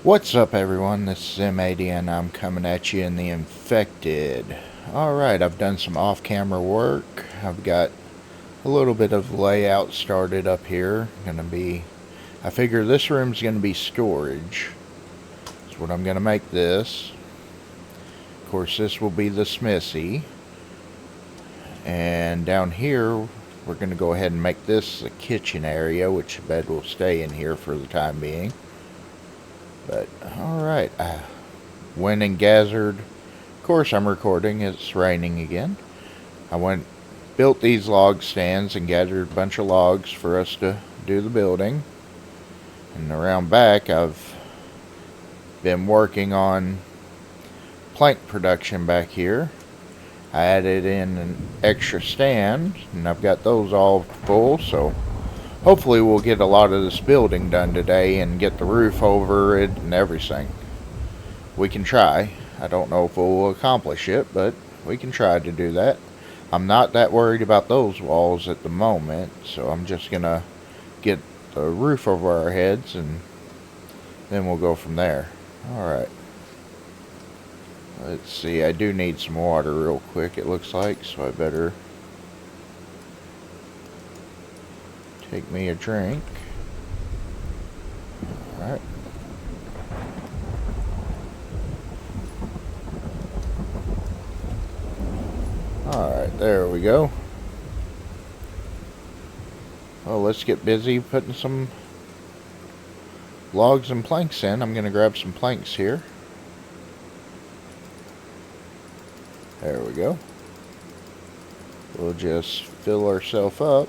What's up, everyone? This is M80 and I'm coming at you in the Infected. Alright, I've done some off-camera work. I've got a little bit of layout started up here. I figure this room's gonna be storage. That's what I'm gonna make this. Of course, this will be the smithy. And down here, we're gonna go ahead and make this the kitchen area, which the bed will stay in here for the time being. But, alright, I went and gathered, of course I'm recording, it's raining again. Built these log stands and gathered a bunch of logs for us to do the building. And around back I've been working on plank production back here. I added in an extra stand, and I've got those all full, so hopefully we'll get a lot of this building done today and get the roof over it and everything. We can try. I don't know if we'll accomplish it, but we can try to do that. I'm not that worried about those walls at the moment, so I'm just gonna get the roof over our heads and then we'll go from there. Alright. Let's see, I do need some water real quick, it looks like, so I better take me a drink. Alright. Alright, there we go. Well, let's get busy putting some logs and planks in. I'm going to grab some planks here. There we go. We'll just fill ourselves up.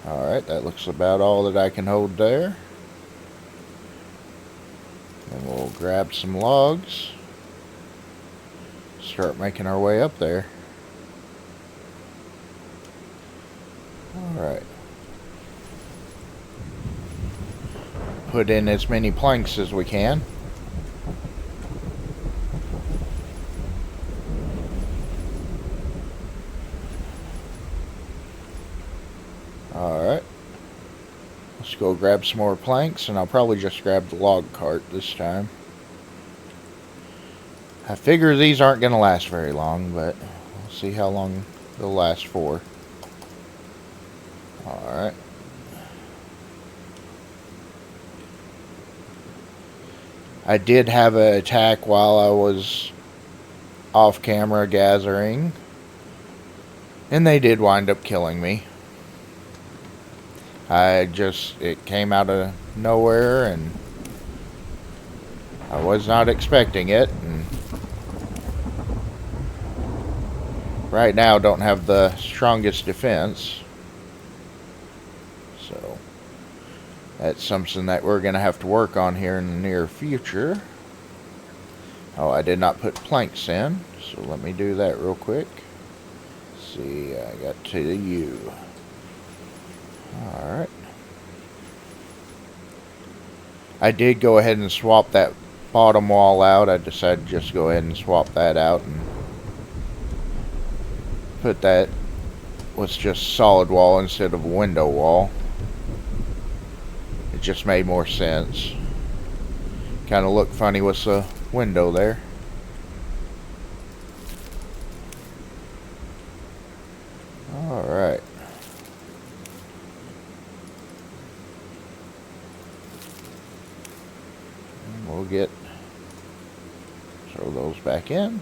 Alright, that looks about all that I can hold there. And we'll grab some logs. Start making our way up there. Alright. Put in as many planks as we can. Alright. Let's go grab some more planks, and I'll probably just grab the log cart this time. I figure these aren't going to last very long, but we'll see how long they'll last for. Alright. I did have an attack while I was off camera gathering, and they did wind up killing me. It came out of nowhere, and I was not expecting it, and right now don't have the strongest defense, so that's something that we're going to have to work on here in the near future. Oh, I did not put planks in, so let me do that real quick. Let's see, I got to the U. Alright. I did go ahead and swap that bottom wall out. I decided to just go ahead and swap that out and put that was just solid wall instead of a window wall. It just made more sense. Kind of looked funny with the window there. Alright. We'll throw those back in.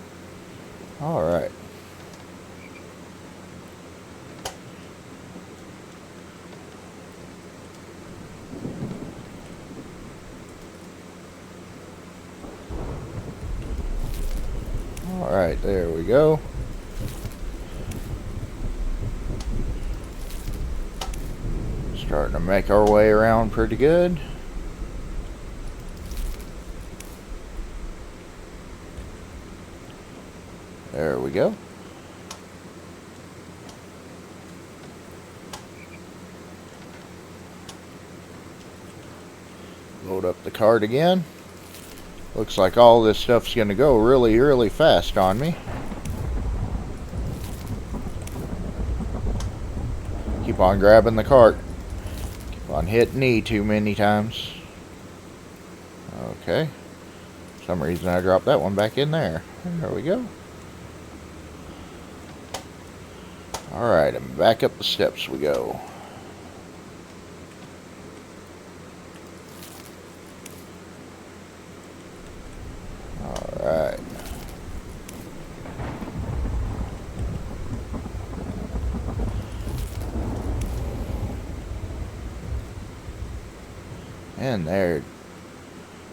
Alright. Alright, there we go. Starting to make our way around pretty good. There we go. Load up the cart again. Looks like all this stuff's going to go really, really fast on me. Keep on grabbing the cart. Keep on hitting E too many times. Okay. For some reason I dropped that one back in there. There we go. Alright, and back up the steps we go. Alright. And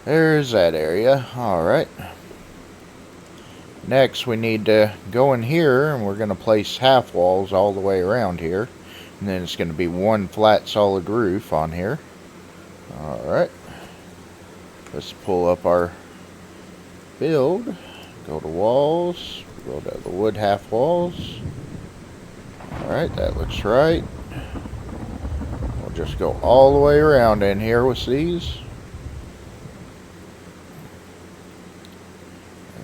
there's that area. Alright. Next we need to go in here, and we're going to place half walls all the way around here. And then it's going to be one flat solid roof on here. Alright. Let's pull up our build. Go to walls. Go to the wood half walls. Alright, that looks right. We'll just go all the way around in here with these.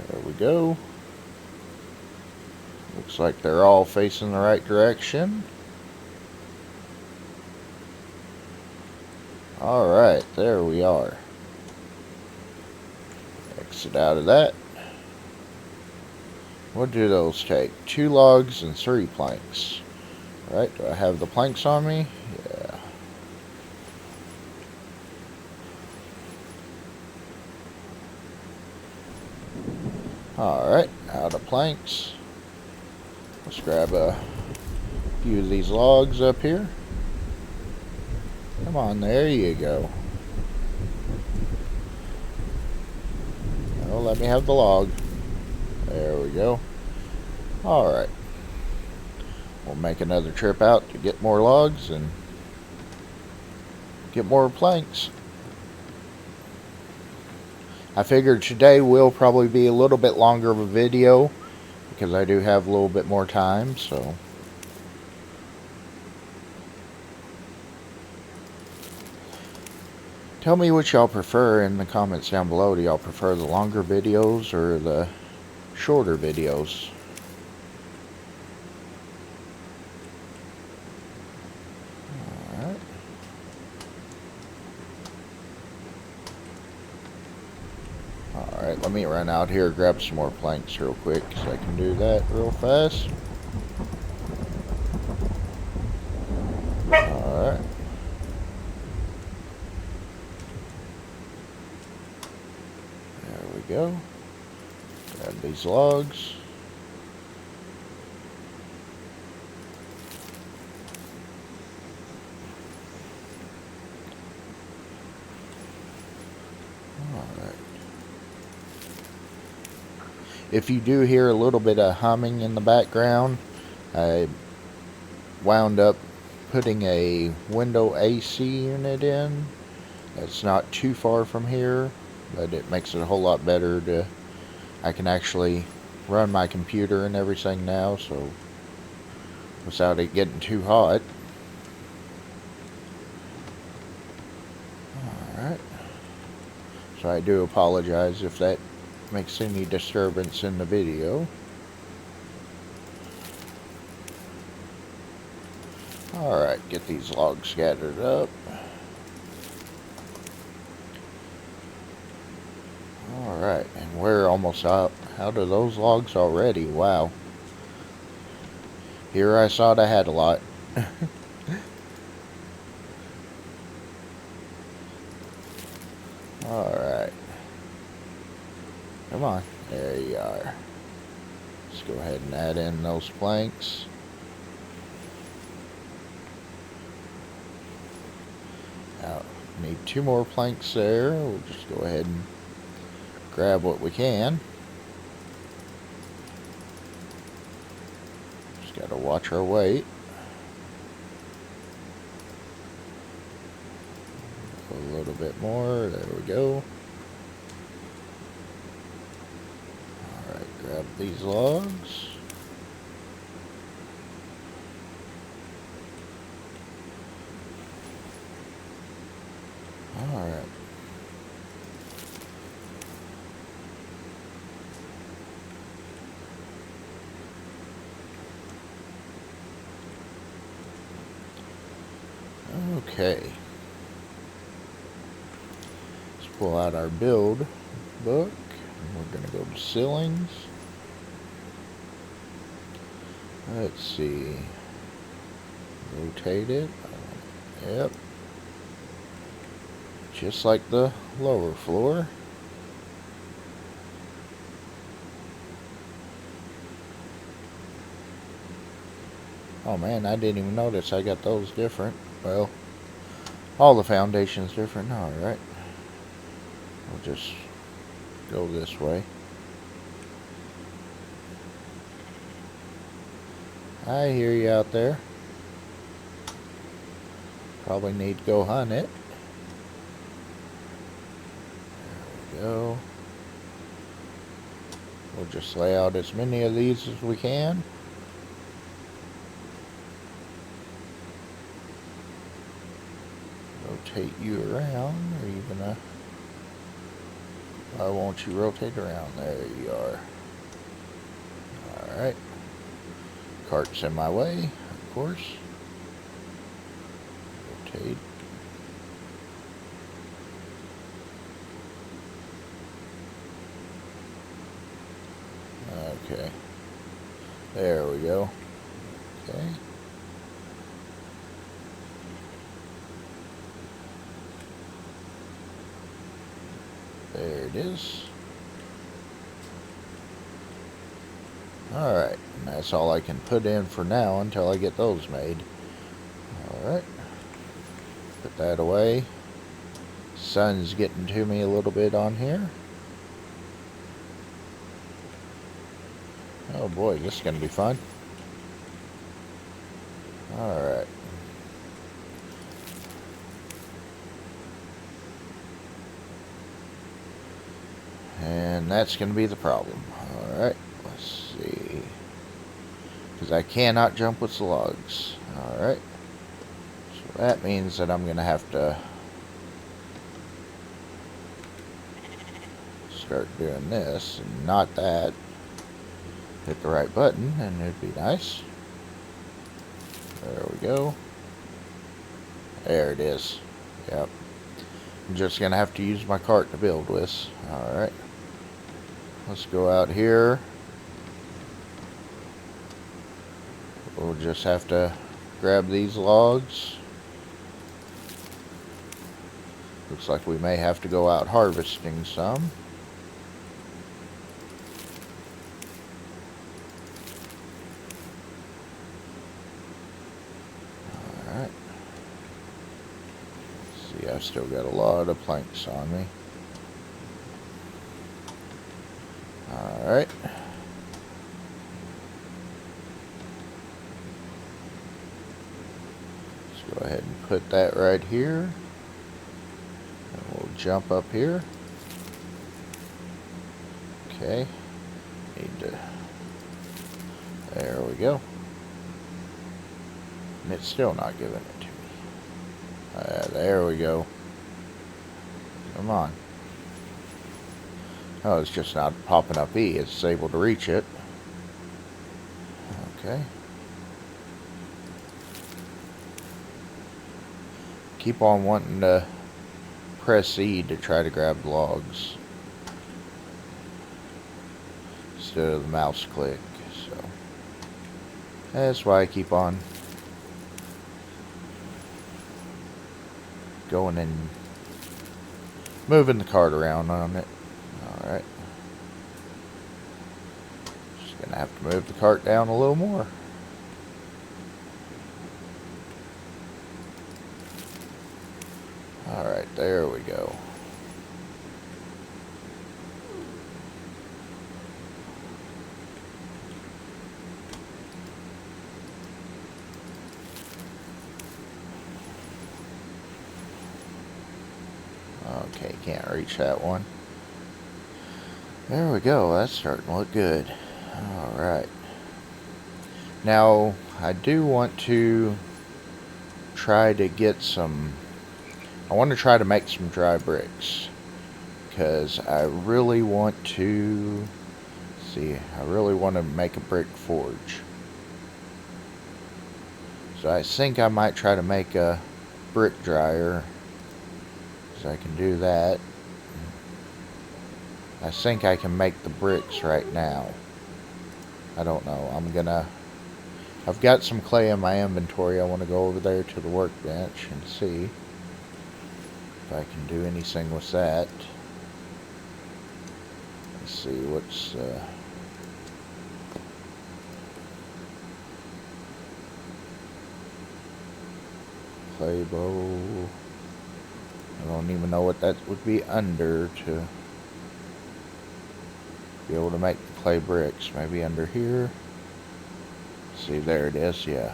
There we go. Looks like they're all facing the right direction. Alright, there we are. Exit out of that. What do those take? 2 logs and 3 planks. Alright, do I have the planks on me? Yeah. Alright, out of planks. Let's grab a few of these logs up here. Come on, there you go. Oh, let me have the log. There we go. Alright. We'll make another trip out to get more logs and get more planks. I figured today will probably be a little bit longer of a video because I do have a little bit more time, so. Tell me what y'all prefer in the comments down below. Do y'all prefer the longer videos or the shorter videos? Alright. Alright, let me run out here, grab some more planks real quick, because I can do that real fast. Alright. There we go. Grab these logs. Alright. If you do hear a little bit of humming in the background, I wound up putting a window AC unit in. It's not too far from here, but it makes it a whole lot better to, I can actually run my computer and everything now, so without it getting too hot. Alright. So I do apologize if that makes any disturbance in the video. Alright, get these logs scattered up. Alright, and we're almost out of those logs already. Wow. Here I thought I had a lot. Alright. Come on. There you are. Let's go ahead and add in those planks. Now, need 2 more planks there. We'll just go ahead and grab what we can. Just gotta watch our weight. A little bit more. There we go. Alright, grab these logs. Alright. Okay. Let's pull out our build book. We're going to go to ceilings. Let's see. Rotate it. Yep. Just like the lower floor. Oh man, I didn't even notice I got those different. Well, all the foundations different. Alright. We'll just go this way. I hear you out there. Probably need to go hunt it. There we go. We'll just lay out as many of these as we can. Rotate you around. Are you gonna... Why won't you rotate around? There you are. Alright. Cart's in my way, of course. Rotate. Okay. There we go. Okay. There it is. Alright, and that's all I can put in for now until I get those made. Alright. Put that away. Sun's getting to me a little bit on here. Oh boy, this is going to be fun. Alright. And that's going to be the problem. Alright, let's see. Because I cannot jump with the logs. Alright. So that means that I'm going to have to start doing this and not that. Hit the right button and it'd be nice. There we go. There it is. Yep. I'm just going to have to use my cart to build with. Alright. Let's go out here. We'll just have to grab these logs. Looks like we may have to go out harvesting some. Alright. See, I've still got a lot of planks on me. Alright. Let's go ahead and put that right here. And we'll jump up here. Okay. Need to... There we go. And it's still not giving it to me. There we go. Come on. Oh, it's just not popping up E. It's able to reach it. Okay. Keep on wanting to press E to try to grab logs instead of the mouse click. So that's why I keep on going and moving the cart around on it. Alright. Just gonna have to move the cart down a little more. Alright, there we go. Okay, can't reach that one. There we go, that's starting to look good. Alright. Now, I do want to try to get some... I want to try to make some dry bricks. Because I really want to... See, I really want to make a brick forge. So I think I might try to make a brick dryer, so I can do that. I think I can make the bricks right now. I don't know. I've got some clay in my inventory. I want to go over there to the workbench and see if I can do anything with that. Let's see what's clay bowl. I don't even know what that would be under to be able to make the clay bricks. Maybe under here. See, there it is. Yeah.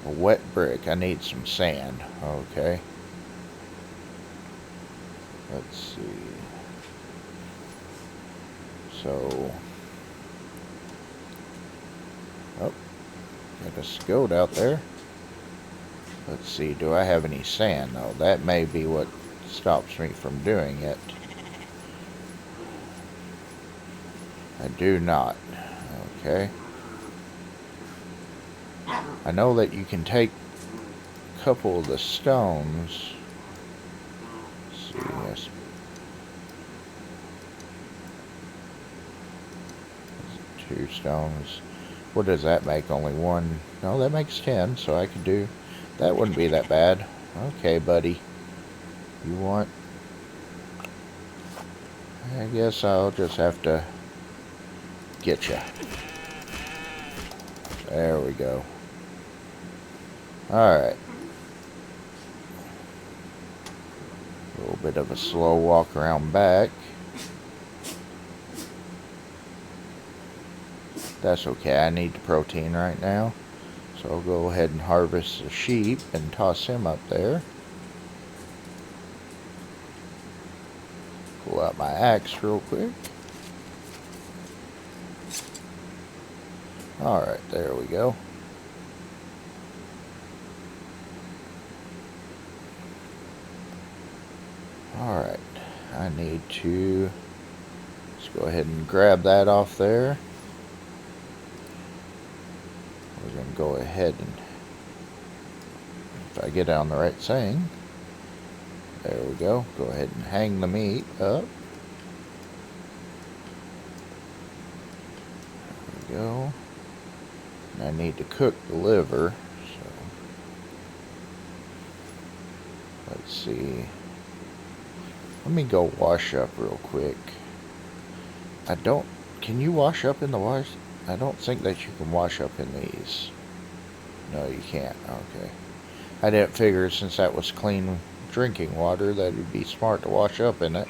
A wet brick. I need some sand. Okay. Let's see. So, oh, got a goat out there. Let's see, do I have any sand though? That may be what stops me from doing it. I do not. Okay. I know that you can take a couple of the stones. Let's see, yes. 2 stones. What does that make? Only 1? No, that makes 10, so I could do... That wouldn't be that bad. Okay, buddy. You want... I guess I'll just have to get you. There we go. Alright. A little bit of a slow walk around back. That's okay. I need the protein right now. So I'll go ahead and harvest the sheep and toss him up there. Pull out my axe real quick. Alright, there we go. Alright, I need to just go ahead and grab that off there. We're going to go ahead and, if I get on the right thing, there we go. Go ahead and hang the meat up. There we go. And I need to cook the liver, so let's see. Let me go wash up real quick. Can you wash up in the wash? I don't think that you can wash up in these. No, you can't. Okay. I didn't figure since that was clean drinking water that it'd be smart to wash up in it.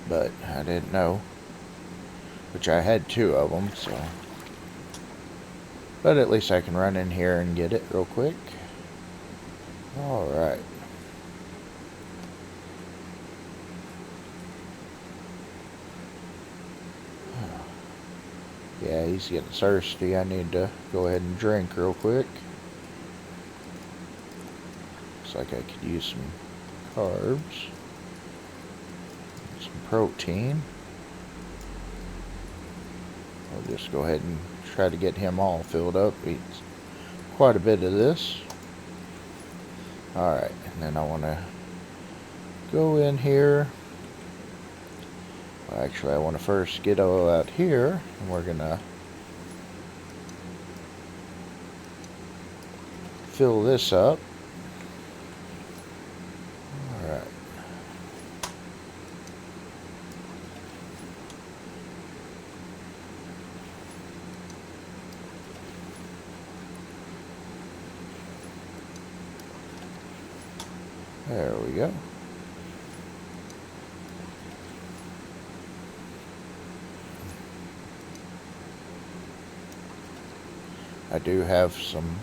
But I didn't know. Which I had 2 of them, so. But at least I can run in here and get it real quick. Alright. Yeah, he's getting thirsty. I need to go ahead and drink real quick. Looks like I could use some carbs. Some protein. I'll just go ahead and try to get him all filled up. Eats quite a bit of this. Alright, and then I want to go in here. Well, actually, I want to first get all out here, and we're going to fill this up. Alright. There we go. I do have some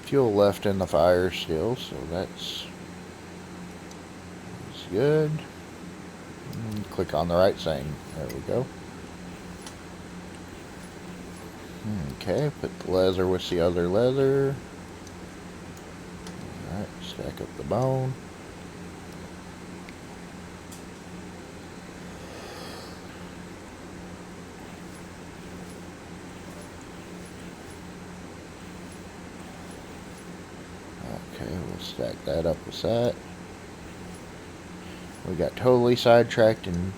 fuel left in the fire still, so that's good. Click on the right thing. There we go. Okay, put the leather with the other leather. Alright, stack up the bone. We'll stack that up with that. We got totally sidetracked and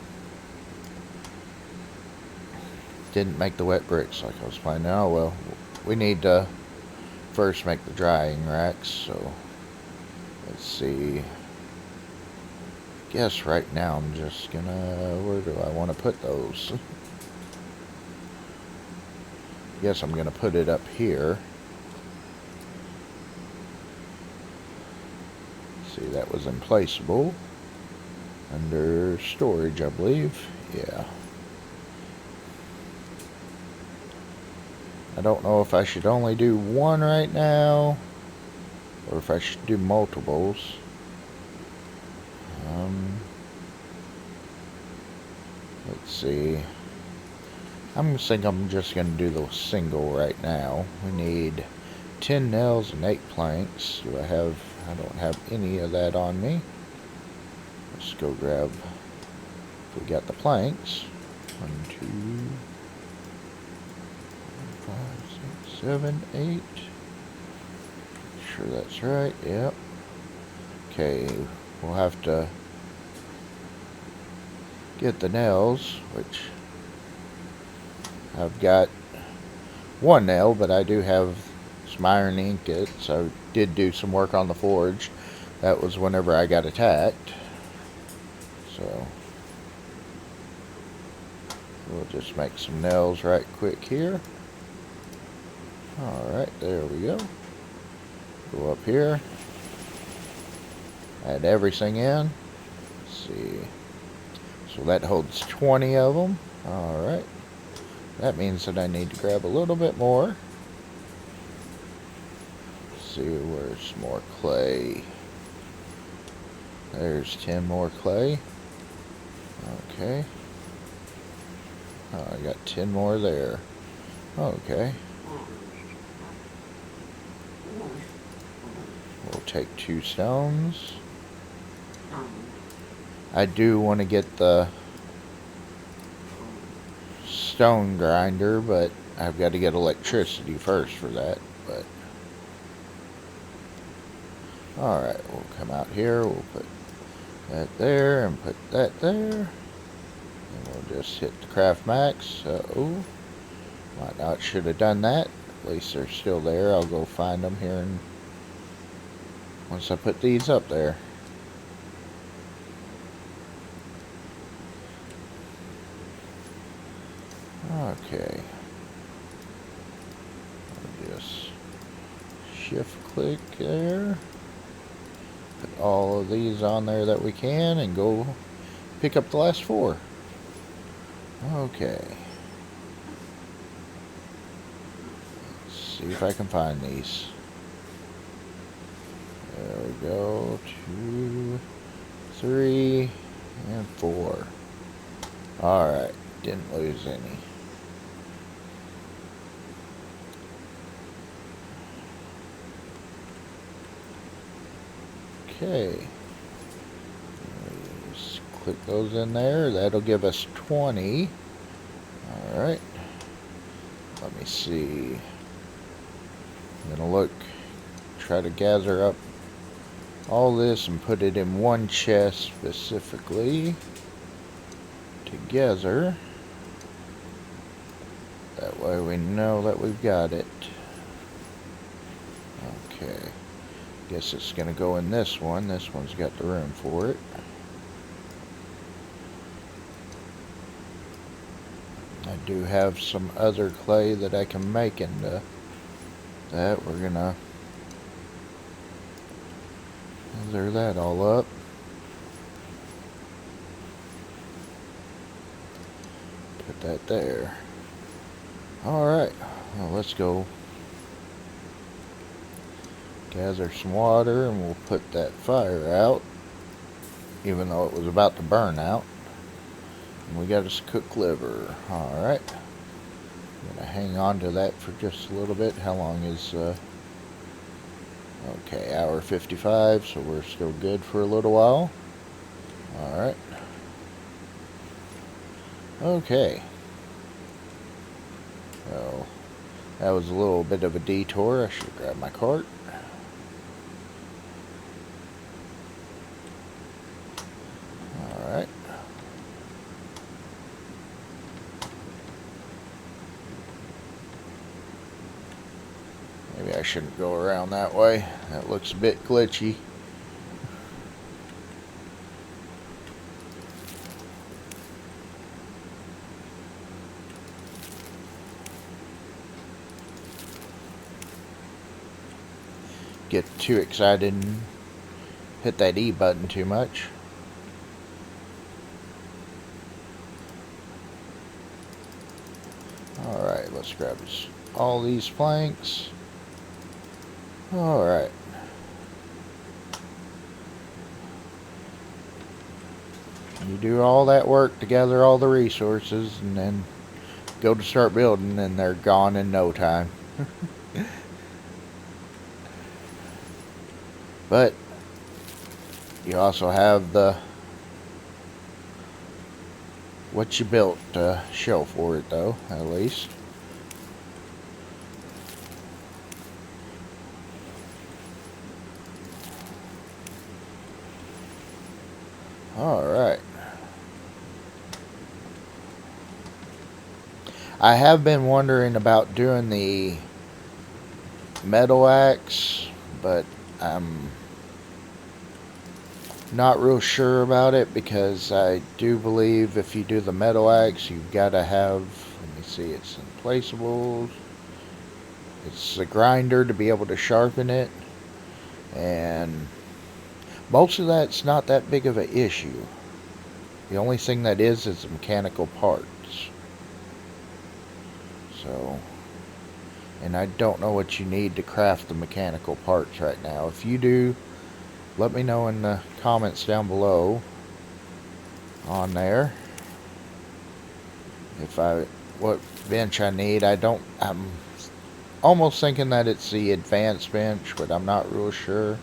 didn't make the wet bricks like I was planning. Oh well, we need to first make the drying racks, so let's see. Guess right now I'm just gonna, where do I want to put those? Guess I'm gonna put it up here. See, that was in placeable under storage, I believe. Yeah. I don't know if I should only do one right now or if I should do multiples. Let's see. I'm just going to do the single right now. We need 10 nails and 8 planks. I don't have any of that on me. Let's go grab, if we got the planks. 1, 2, 5, 6, 7, 8. Sure that's right, yep. Okay, we'll have to get the nails, which I've got one nail, but I do have some iron ingots, so I did do some work on the forge. That was whenever I got attacked. So we'll just make some nails right quick here. Alright, there we go. Go up here. Add everything in. Let's see. So that holds 20 of them. Alright. That means that I need to grab a little bit more. Let's see, where's more clay? There's 10 more clay. Okay. Oh, I got 10 more there. Okay. We'll take 2 stones. I do want to get the stone grinder, but I've got to get electricity first for that. But alright, we'll come out here, we'll put that there and put that there, and we'll just hit the craft max. Oh, might not should have done that. At least they're still there. I'll go find them here and once I put these up there. Okay. I'll just shift click there. Put all of these on there that we can and go pick up the last 4. Okay. Let's see if I can find these. There we go. 2, 3, and 4. Alright. Didn't lose any. Okay. Just click those in there. That'll give us 20. Alright. Let me see. I'm gonna look, try to gather up all this and put it in one chest specifically together. That way we know that we've got it. Okay. Guess it's going to go in this one. This one's got the room for it. I do have some other clay that I can make into that. We're going to gather that all up. Put that there. Alright, well, let's go gather some water and we'll put that fire out, even though it was about to burn out. And we got us cooked liver. Alright, I'm going to hang on to that for just a little bit. How long is, okay, hour 55, so we're still good for a little while. Alright. Okay. Well, that was a little bit of a detour. I should grab my cart. Maybe I shouldn't go around that way. That looks a bit glitchy. Get too excited and hit that E button too much. Alright, let's grab all these planks. Alright. You do all that work to gather all the resources and then go to start building and they're gone in no time. But you also have what you built to show for it, though, at least. Alright. I have been wondering about doing the metal axe, but I'm not real sure about it because I do believe if you do the metal axe, you've got to have, let me see, it's in placeables. It's a grinder to be able to sharpen it, and most of that's not that big of an issue. The only thing that is the mechanical parts. So, and I don't know what you need to craft the mechanical parts right now. If you do, let me know in the comments down below on there. What bench I need. I'm almost thinking that it's the advanced bench, but I'm not real sure.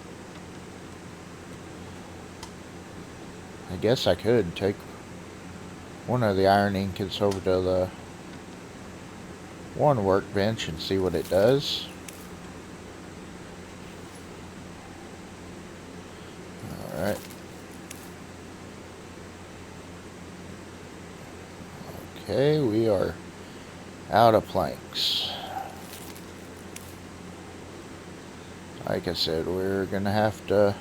I guess I could take one of the iron ingots over to the one workbench and see what it does. Alright. Okay, we are out of planks. Like I said, we're gonna have to...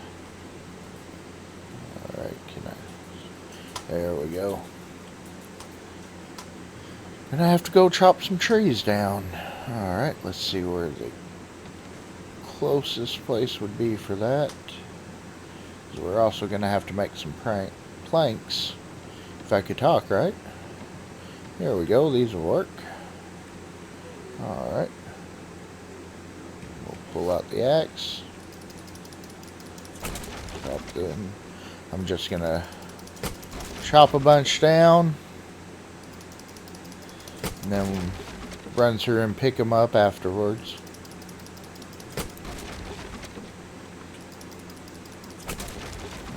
Alright, there we go. Gonna have to go chop some trees down. Alright, let's see where the closest place would be for that. We're also gonna have to make some planks. If I could talk, right? There we go, these will work. Alright. We'll pull out the axe. I'm just gonna chop a bunch down. And then run through and pick them up afterwards.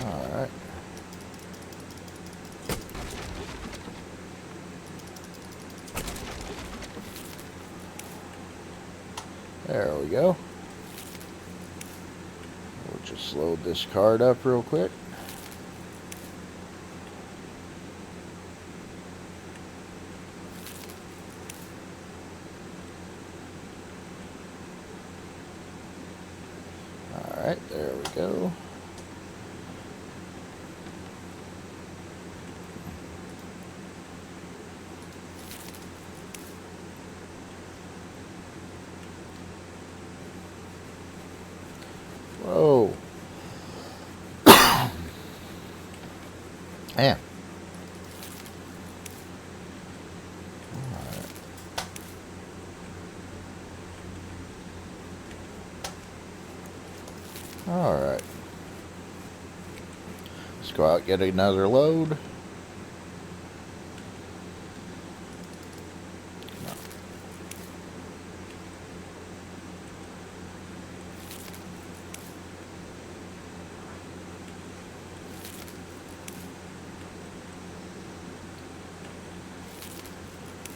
Alright. There we go. We'll just load this card up real quick. Alright, there we go. Whoa. Man. Alright. Let's go out and get another load.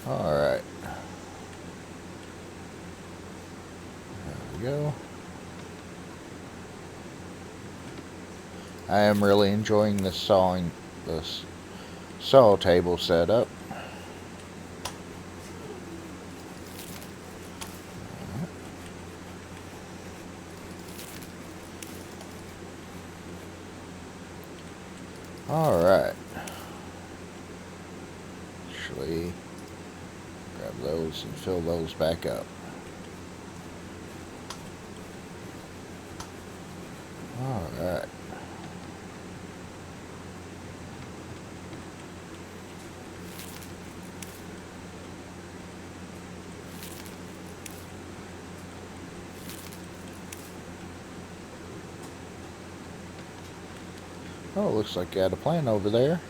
Alright. There we go. I am really enjoying this saw table setup. Alright. Actually, grab those and fill those back up. Alright. Oh, looks like I got a plant over there.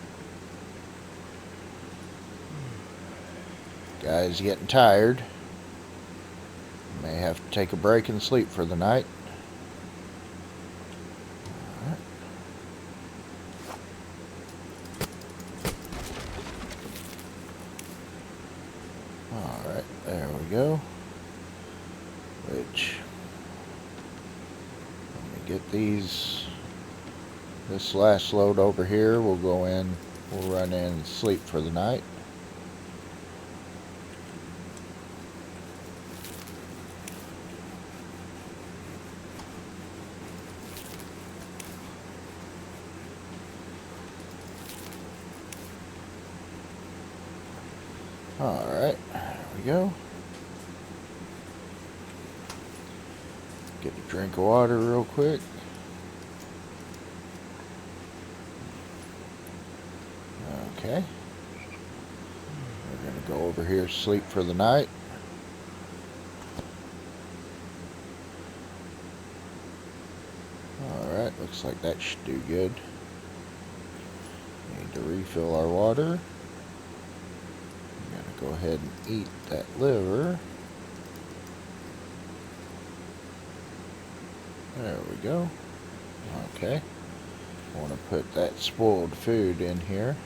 Guy's getting tired. May have to take a break and sleep for the night. Alright, there we go. Which, let me get this last load over here. We'll go in, we'll run in and sleep for the night. Alright, there we go. Get a drink of water real quick. Okay. We're going to go over here, sleep for the night. Alright, looks like that should do good. Need to refill our water. Go ahead and eat that liver. There we go. Okay. I want to put that spoiled food in here.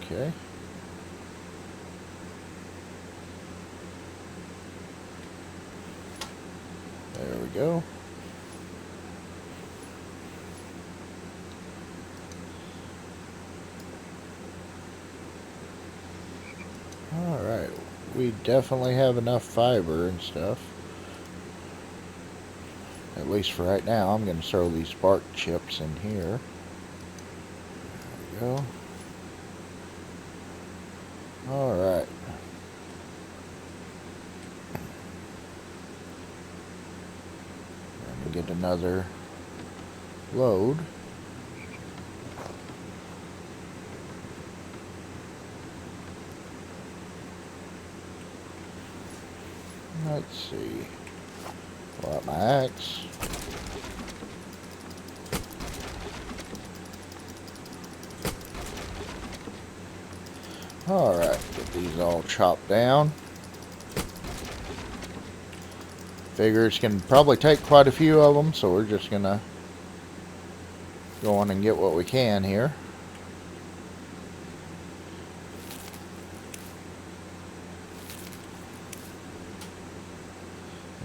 Okay. There we go. Alright, we definitely have enough fiber and stuff. At least for right now. I'm going to throw these bark chips in here. There we go. Alright. Let me get another load. Let's see. Pull out my axe. Alright, get these all chopped down. Figure it's going to probably take quite a few of them, so we're just going to go on and get what we can here.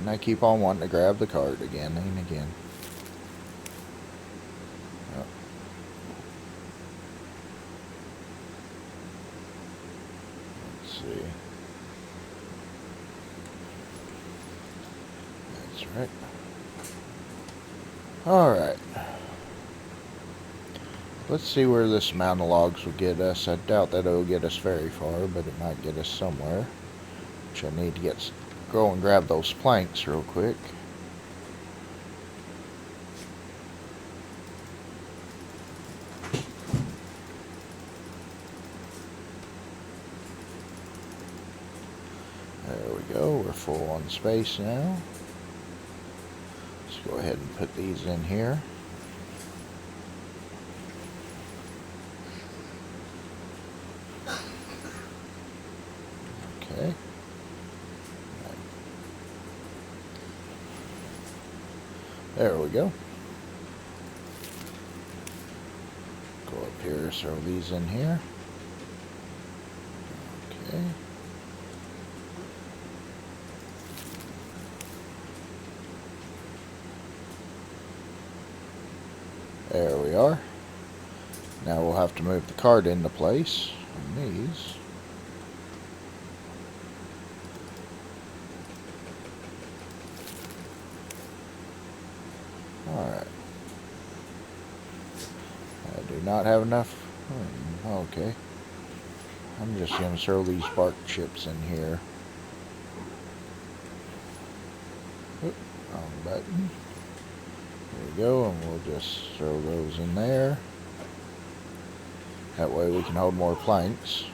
And I keep on wanting to grab the card again and again. Oh. Let's see. That's right. Alright. Let's see where this mound of logs will get us. I doubt that it'll get us very far, but it might get us somewhere. Which I need to go and grab those planks real quick. There we go, we're full on space now. Let's go ahead and put these in here. Okay. There we go. Go up here, throw these in here. Okay. There we are. Now we'll have to move the cart into place on these. Alright. I do not have enough. Okay. I'm just going to throw these bark chips in here. Oop, wrong button. There we go, and we'll just throw those in there. That way we can hold more planks.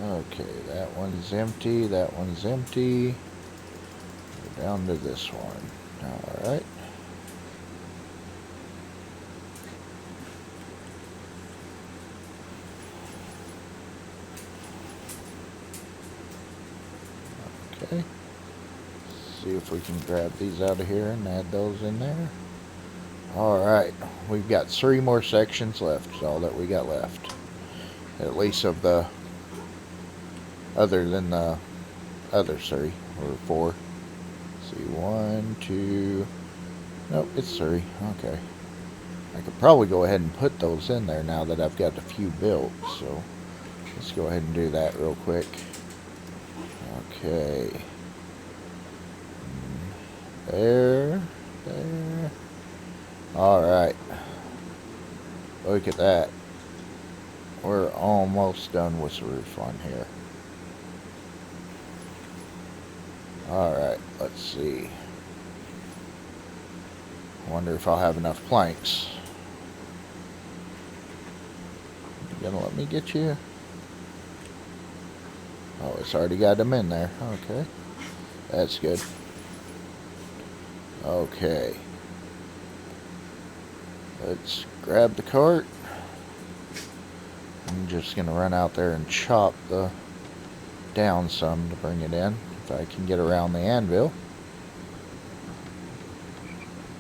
Okay, that one's empty, that one's empty. We're down to this one. Alright. Okay. See if we can grab these out of here and add those in there. Alright, we've got 3 more sections left, is all that we got left. At least of the, other than the other 3, or 4. Let's see, 1, 2, nope, it's 3, okay. I could probably go ahead and put those in there now that I've got a few built, so let's go ahead and do that real quick. Okay. There. Alright. Look at that. We're almost done with the roof on here. Alright, let's see. Wonder if I'll have enough planks. You gonna let me get you? Oh, it's already got them in there. Okay. That's good. Okay. Let's grab the cart. I'm just going to run out there and chop the down some to bring it in. If I can get around the anvil.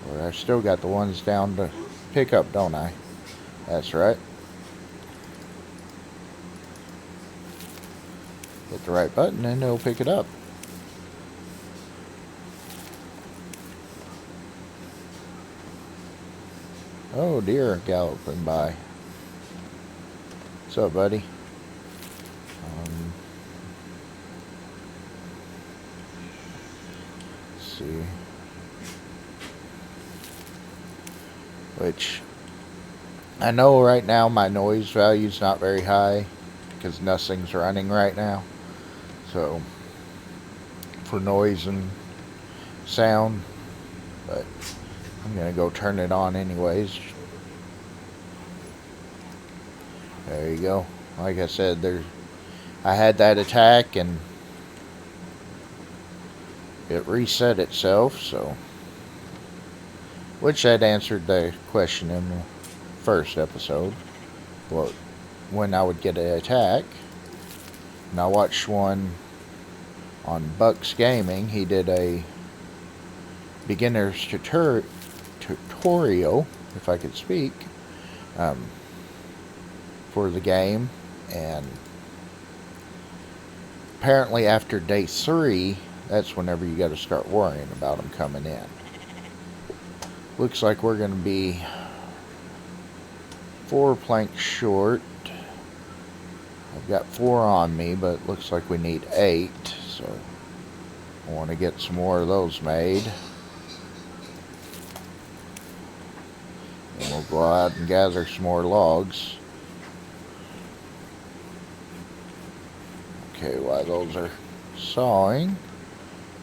Or I've still got the ones down to pick up, don't I? That's right. Hit the right button and it'll pick it up. Oh, deer galloping by. What's up, buddy? Let's see. Which, I know right now my noise value is not very high because nothing's running right now. So, for noise and sound, but I'm going to go turn it on anyways. There you go. Like I said, I had that attack and it reset itself, so. Which that answered the question in the first episode. Well, when I would get an attack. And I watched one on Bucks Gaming. He did a beginner's tutorial, if I could speak, for the game, and apparently after day 3, that's whenever you got to start worrying about them coming in. Looks like we're going to be 4 planks short. I've got 4 on me, but it looks like we need 8, so I want to get some more of those made. And we'll go out and gather some more logs. Okay, while those are sawing,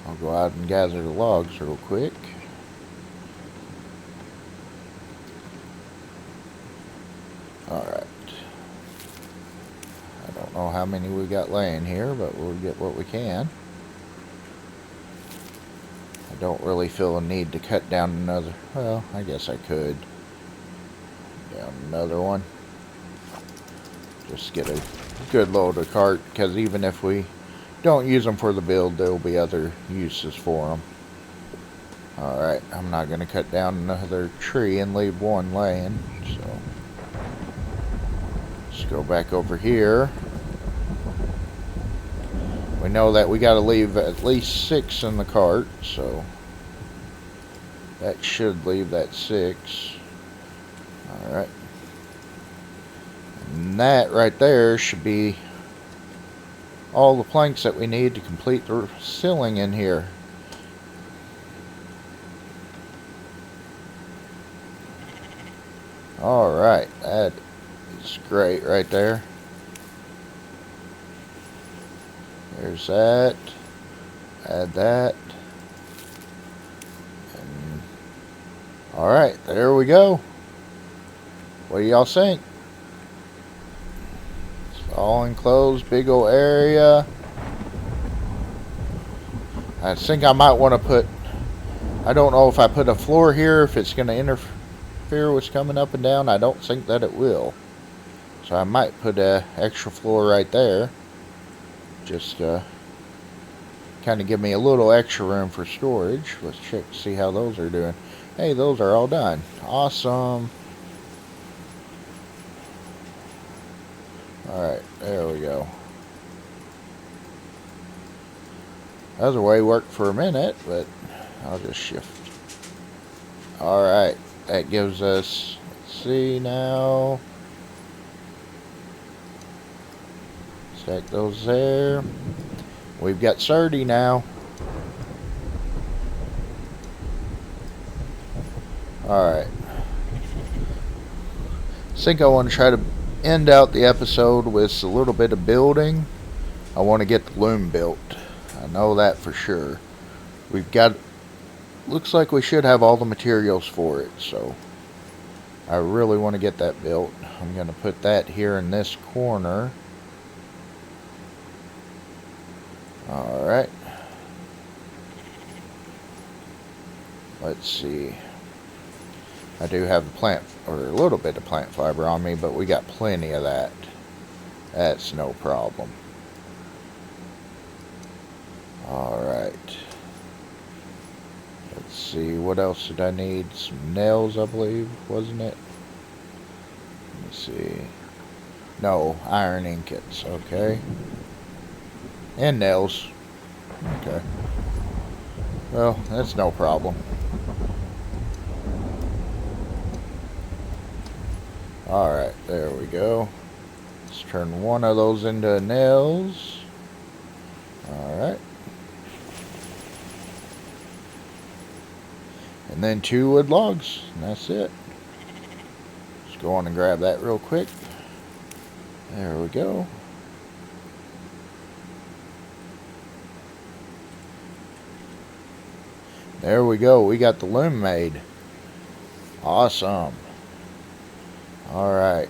I'll go out and gather the logs real quick. Alright. I don't know how many we got laying here, but we'll get what we can. I don't really feel a need to cut down another. Well, I guess I could. Down another one. Just get a good load of cart, because even if we don't use them for the build, there will be other uses for them. Alright, I'm not going to cut down another tree and leave one laying, so let's go back over here. We know that we got to leave at least 6 in the cart, so that should leave that 6. Alright. And that right there should be all the planks that we need to complete the ceiling in here. Alright, that is great right there. There's that. Add that. And alright, there we go. What do y'all think? It's all enclosed, big old area. I think I might want to put, I don't know if I put a floor here, if it's going to interfere with coming up and down. I don't think that it will. So I might put an extra floor right there. Just kind of give me a little extra room for storage. Let's check to see how those are doing. Hey, those are all done. Awesome. Alright, there we go. Other way worked for a minute, but I'll just shift. Alright, that gives us, let's see now. Stack those there. We've got 30 now. Alright. I think I want to try to end out the episode with a little bit of building. I want to get the loom built. I know that for sure. We've got, looks like we should have all the materials for it, so I really want to get that built. I'm going to put that here in this corner. Alright. Let's see. I do have the plant, or a little bit of plant fiber on me, but we got plenty of that. That's no problem. Alright. Let's see, what else did I need? Some nails, I believe, wasn't it? Let me see. No, iron ingots, okay. And nails. Okay. Well, that's no problem. Alright, there we go. Let's turn one of those into nails. Alright. And then 2 wood logs. And that's it. Let's go on and grab that real quick. There we go. There we go. We got the loom made. Awesome. Alright.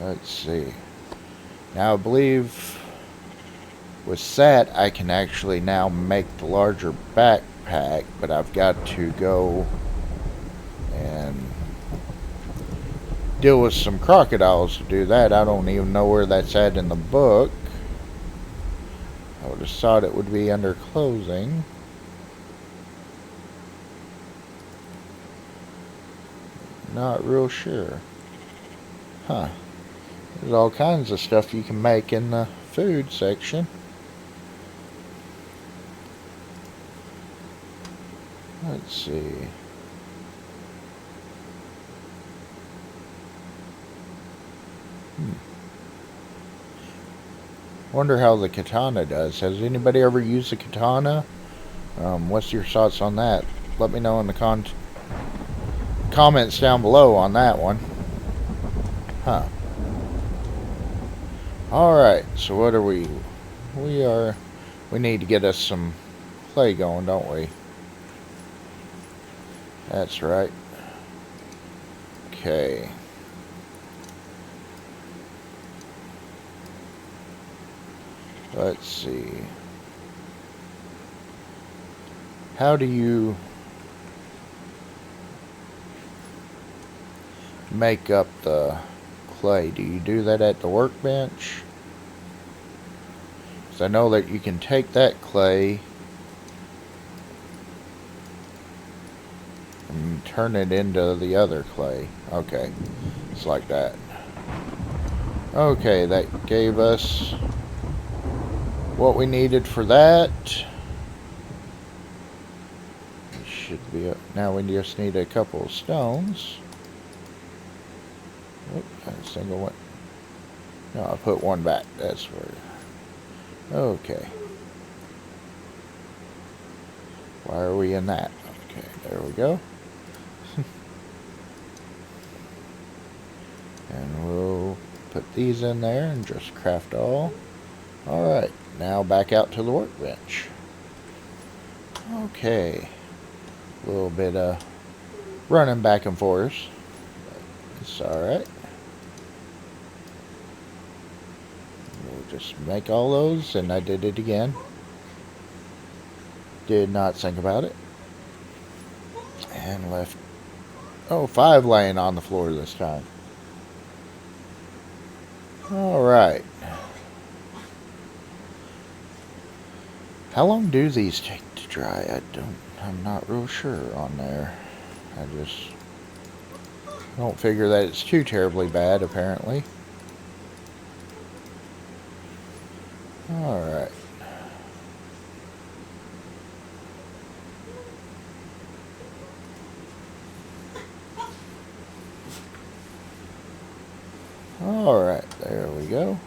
Let's see. Now I believe with that I can actually now make the larger backpack, but I've got to go and deal with some crocodiles to do that. I don't even know where that's at in the book. I would have thought it would be under closing. Not real sure. Huh. There's all kinds of stuff you can make in the food section. Let's see. Wonder how the katana does. Has anybody ever used the katana? What's your thoughts on that? Let me know in the comments down below on that one. Huh. Alright, so what are we? We need to get us some clay going, don't we? That's right. Okay. Let's see. How do you make up the clay? Do you do that at the workbench? Because I know that you can take that clay and turn it into the other clay. Okay, it's like that. Okay, that gave us what we needed for that. It should be up. Now we just need a couple of stones. Oop, that single one. No, I put one back. That's where. Okay. Why are we in that? Okay, there we go. And we'll put these in there and just craft all. Alright, now back out to the workbench. Okay. A little bit of running back and forth. It's alright. We'll just make all those, and I did it again. Did not think about it. And left, 5 laying on the floor this time. Alright. How long do these take to dry? I'm not real sure on there. I just don't figure that it's too terribly bad, apparently. Alright. Alright, there we go.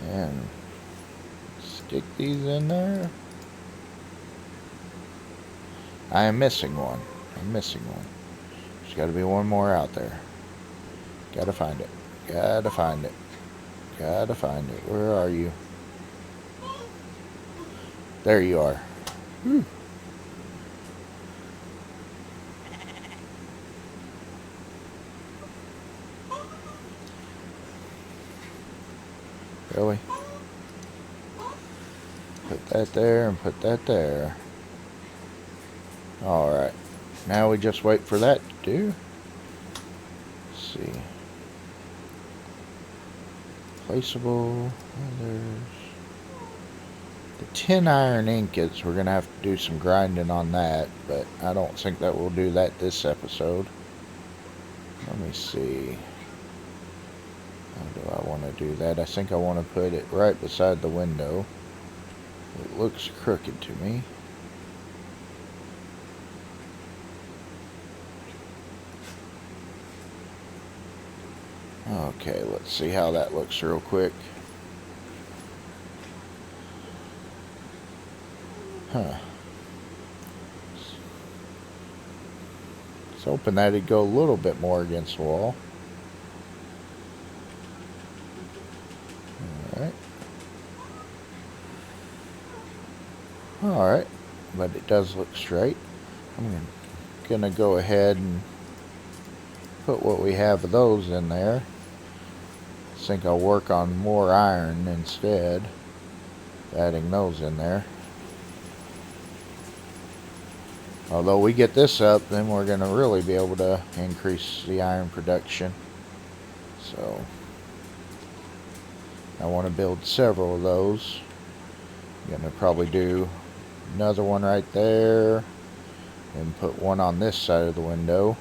And stick these in there. I am missing one. There's got to be one more out there. Gotta find it. Gotta find it. Where are you? There you are. Whew. Really? Put that there and put that there. Alright. Now we just wait for that to do. Let's see. Placeable. There's the 10 iron ingots. We're going to have to do some grinding on that, but I don't think that we'll do that this episode. Let me see. How do I want to do that? I think I want to put it right beside the window. It looks crooked to me. Okay, let's see how that looks real quick. Huh. Let's hoping that it'd go a little bit more against the wall. Alright, but it does look straight. I'm gonna go ahead and put what we have of those in there. I think I'll work on more iron instead, adding those in there. Although we get this up, then we're gonna really be able to increase the iron production. So I want to build several of those. I'm gonna probably do another one right there and put one on this side of the window.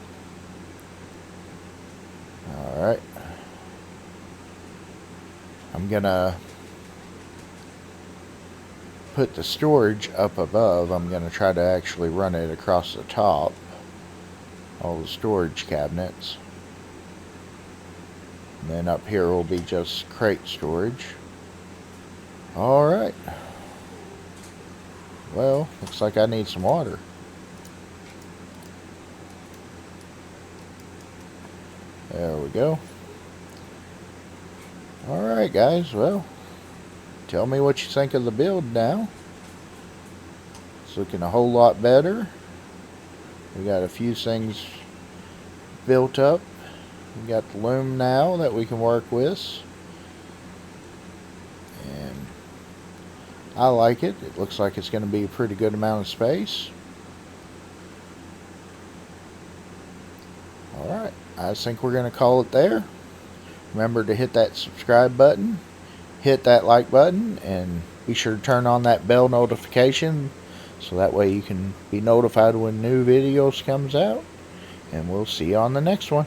Alright. I'm gonna put the storage up above. I'm gonna try to actually run it across the top. All the storage cabinets. And then up here will be just crate storage. Alright. Well, looks like I need some water. There we go. Alright guys, well, tell me what you think of the build now. It's looking a whole lot better. We got a few things built up. We got the loom now that we can work with. And I like it. It looks like it's going to be a pretty good amount of space. Alright, I think we're going to call it there. Remember to hit that subscribe button, hit that like button, and be sure to turn on that bell notification so that way you can be notified when new videos comes out. And we'll see you on the next one.